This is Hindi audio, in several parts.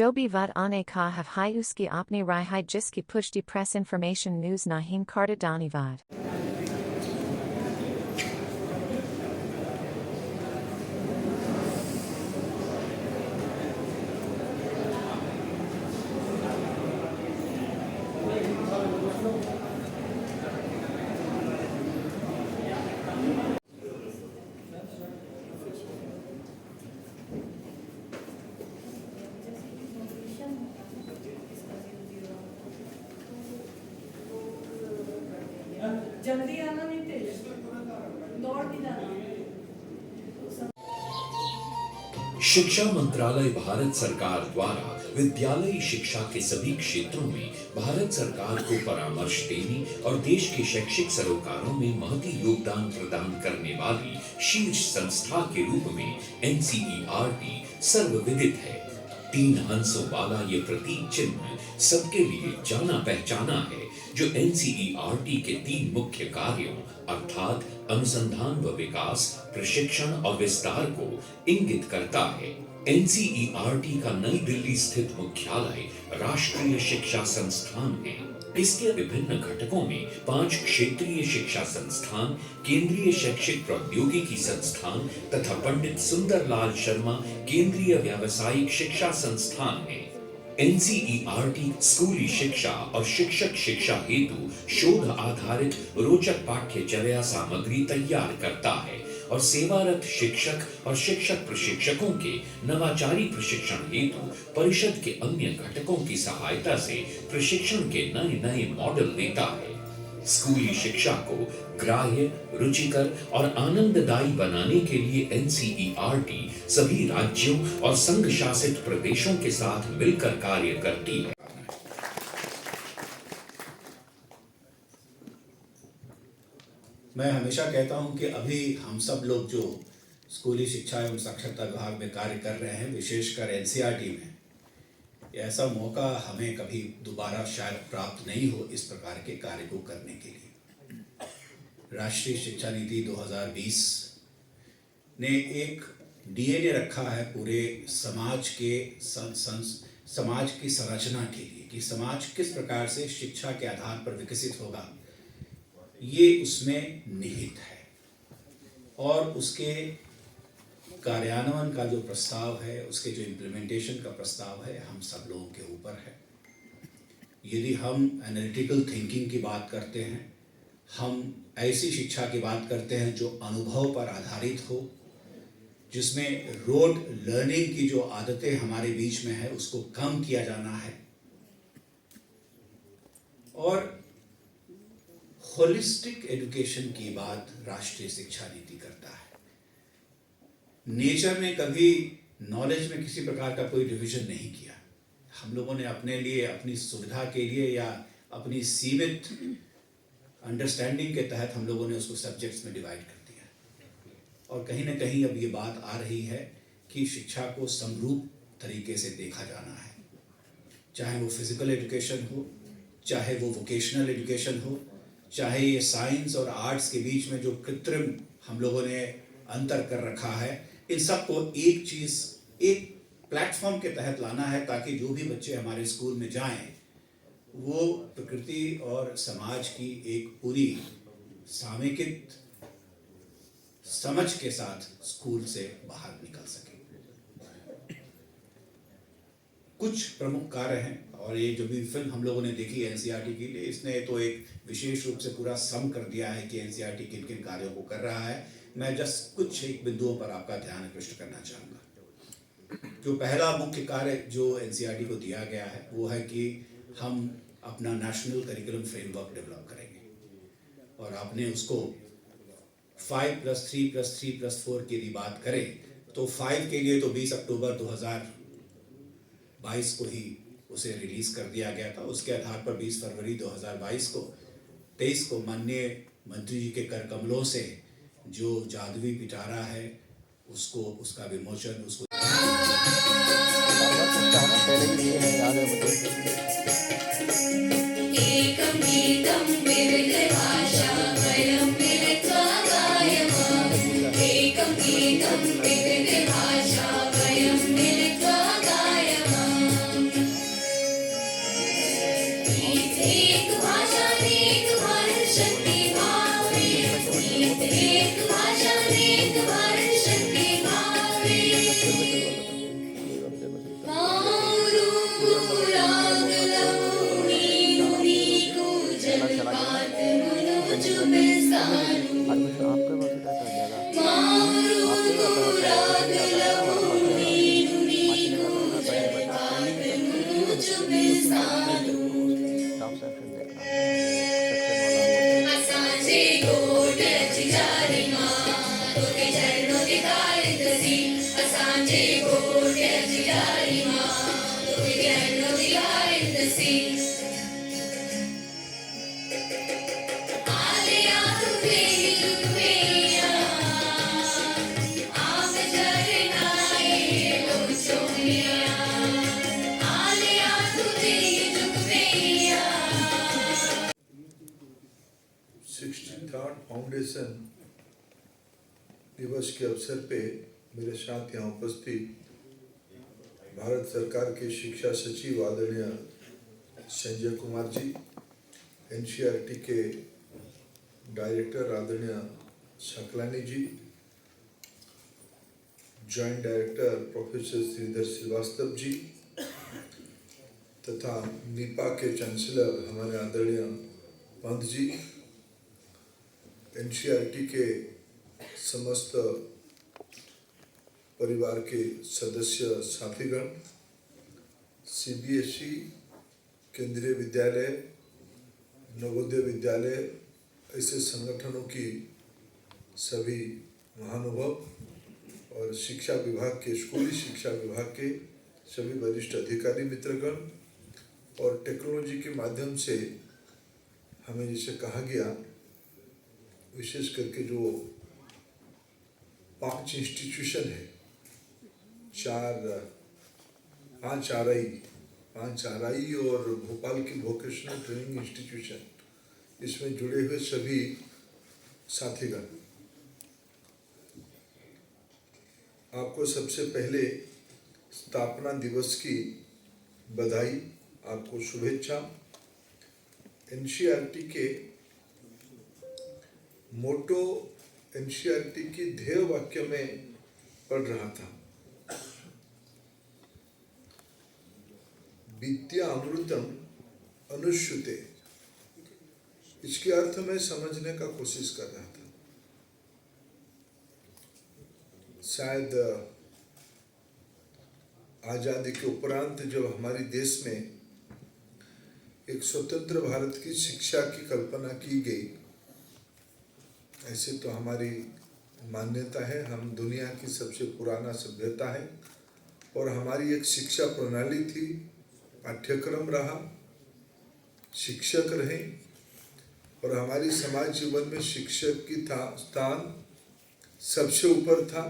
जो भी vad ane ka have hai uski apni rai hai jiski pushti press information news nahin karta dhanyavad. जल्दी आना नहीं तेज दौड़ भी जाना। शिक्षा मंत्रालय भारत सरकार द्वारा विद्यालयी शिक्षा के सभी क्षेत्रों में भारत सरकार को परामर्श देने और देश के शैक्षिक सरोकारों में महती योगदान प्रदान करने वाली शीर्ष संस्था के रूप में एनसीईआरटी सर्वविदित है। 3 हंसों वाला ये प्रतीक चिन्ह सबके लिए जाना पहचाना है, जो एनसीईआरटी के 3 मुख्य कार्यों अर्थात अनुसंधान व विकास, प्रशिक्षण और विस्तार को इंगित करता है। एनसीईआरटी का नई दिल्ली स्थित मुख्यालय राष्ट्रीय शिक्षा संस्थान है। इसके विभिन्न घटकों में 5 क्षेत्रीय शिक्षा संस्थान, केंद्रीय शैक्षिक प्रौद्योगिकी संस्थान तथा पंडित सुंदरलाल शर्मा केंद्रीय व्यावसायिक शिक्षा संस्थान है। एनसीईआरटी स्कूली शिक्षा और शिक्षक शिक्षा हेतु शोध आधारित रोचक पाठ्यचर्या सामग्री तैयार करता है और सेवारत शिक्षक और शिक्षक प्रशिक्षकों के नवाचारी प्रशिक्षण हेतु परिषद के अन्य घटकों की सहायता से प्रशिक्षण के नए नए मॉडल देता है। स्कूली शिक्षा को ग्राह्य, रुचिकर और आनंददायी बनाने के लिए एनसीईआरटी सभी राज्यों और संघ शासित प्रदेशों के साथ मिलकर कार्य करती है। मैं हमेशा कहता हूं कि अभी हम सब लोग जो स्कूली शिक्षा एवं साक्षरता विभाग में कार्य कर रहे हैं, विशेषकर एनसीईआरटी में, ऐसा मौका हमें कभी दोबारा शायद प्राप्त नहीं हो इस प्रकार के कार्य को करने के लिए। राष्ट्रीय शिक्षा नीति 2020 ने एक डीएनए रखा है पूरे समाज के समाज की संरचना के लिए कि समाज किस प्रकार से शिक्षा के आधार पर विकसित होगा, ये उसमें निहित है। और उसके कार्यान्वयन का जो प्रस्ताव है, उसके जो इम्प्लीमेंटेशन का प्रस्ताव है, हम सब लोगों के ऊपर है। यदि हम एनालिटिकल थिंकिंग की बात करते हैं, हम ऐसी शिक्षा की बात करते हैं जो अनुभव पर आधारित हो, जिसमें रोड लर्निंग की जो आदतें हमारे बीच में है उसको कम किया जाना है, और होलिस्टिक एजुकेशन की बात राष्ट्रीय शिक्षा नीति करता है। नेचर ने कभी नॉलेज में किसी प्रकार का कोई डिवीजन नहीं किया। हम लोगों ने अपने लिए, अपनी सुविधा के लिए या अपनी सीमित अंडरस्टैंडिंग के तहत हम लोगों ने उसको सब्जेक्ट्स में डिवाइड कर दिया। और कहीं ना कहीं अब ये बात आ रही है कि शिक्षा को समरूप तरीके से देखा जाना है, चाहे वो फिजिकल एजुकेशन हो, चाहे वो वोकेशनल एजुकेशन हो, चाहे ये साइंस और आर्ट्स के बीच में जो कृत्रिम हम लोगों ने अंतर कर रखा है, इन सबको एक चीज़, एक प्लेटफॉर्म के तहत लाना है, ताकि जो भी बच्चे हमारे स्कूल में जाएं वो प्रकृति और समाज की एक पूरी सामयिक समझ के साथ स्कूल से बाहर निकल सके। कुछ प्रमुख कार्य हैं, और ये जो भी फिल्म हम लोगों ने देखी एनसीईआरटी के लिए, इसने तो एक विशेष रूप से पूरा सम कर दिया है कि एनसीईआरटी किन किन कार्यों को कर रहा है। मैं जस्ट कुछ एक बिंदुओं पर आपका ध्यान आकृष्ट करना चाहूँगा। जो पहला मुख्य कार्य जो एनसीईआरटी को दिया गया है वो है कि हम अपना नेशनल करिकुलम फ्रेमवर्क डेवलप करेंगे, और आपने उसको 5+3+3+4 की यदि बात करें तो 5 के लिए तो 20 अक्टूबर 2022 को ही उसे रिलीज़ कर दिया गया था। उसके आधार पर 20 फरवरी 2023 को माननीय मंत्री जी के कर कमलों से जो जादुई पिटारा है उसको, उसका विमोचन, उसको एक भाषा एक भारत शक्ति भावे, एक भाषा एक भारत शक्ति भावे। मारू रागलो नीकू जलपात मुझ में सारू। मारू रागलो नीकू जलपात मुझ में सारू। असांजे गोडची जारी मां तोखे झरणो दिखाए दसी। असांजे गोडची जारी मां तोखे झरणो दिखाए दसी। आलिया तुझे लुकमिया आम झरनाए लो सोनिया। आलिया तुझे लुकमिया। 63rd फाउंडेशन दिवस के अवसर पे मेरे साथ यहाँ उपस्थित भारत सरकार के शिक्षा सचिव आदरणीय संजय कुमार जी, एनसीईआरटी के डायरेक्टर आदरणीय Saklani ji, joint director professor Shridhar Srivastava ji तथा नीपा के चांसलर हमारे आदरणीय पंत जी, एनसीईआरटी के समस्त परिवार के सदस्य साथीगण, सीबीएसई, केंद्रीय विद्यालय, नवोदय विद्यालय ऐसे संगठनों की सभी महानुभाव और शिक्षा विभाग के, स्कूली शिक्षा विभाग के सभी वरिष्ठ अधिकारी मित्रगण और टेक्नोलॉजी के माध्यम से हमें जिसे कहा गया, विशेष करके जो 5 इंस्टीट्यूशन है, 5 आरआई और भोपाल की वोकेशनल ट्रेनिंग इंस्टीट्यूशन, इसमें जुड़े हुए सभी साथीगण, आपको सबसे पहले स्थापना दिवस की बधाई, आपको शुभेच्छा। एनसीईआरटी के मोटो, एनसीईआरटी की ध्येय वाक्य में पढ़ रहा था, विद्या अमृतम अनुश्रुते। इसके अर्थ में समझने का कोशिश कर रहा था। शायद आजादी के उपरांत जब हमारे देश में एक स्वतंत्र भारत की शिक्षा की कल्पना की गई, ऐसे तो हमारी मान्यता है, हम दुनिया की सबसे पुराना सभ्यता है और हमारी एक शिक्षा प्रणाली थी, पाठ्यक्रम रहा, शिक्षक रहे और हमारी समाज जीवन में शिक्षक की स्थान सबसे ऊपर था।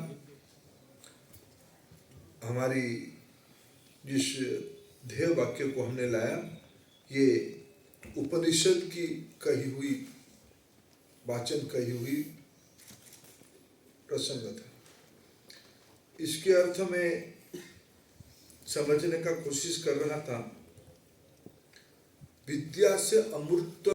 हमारी जिस ध्येय वाक्य को हमने लाया, ये उपनिषद की कही हुई वाचन, कही हुई प्रसंग था। इसके अर्थ में समझने का कोशिश कर रहा था, विद्या से अमृत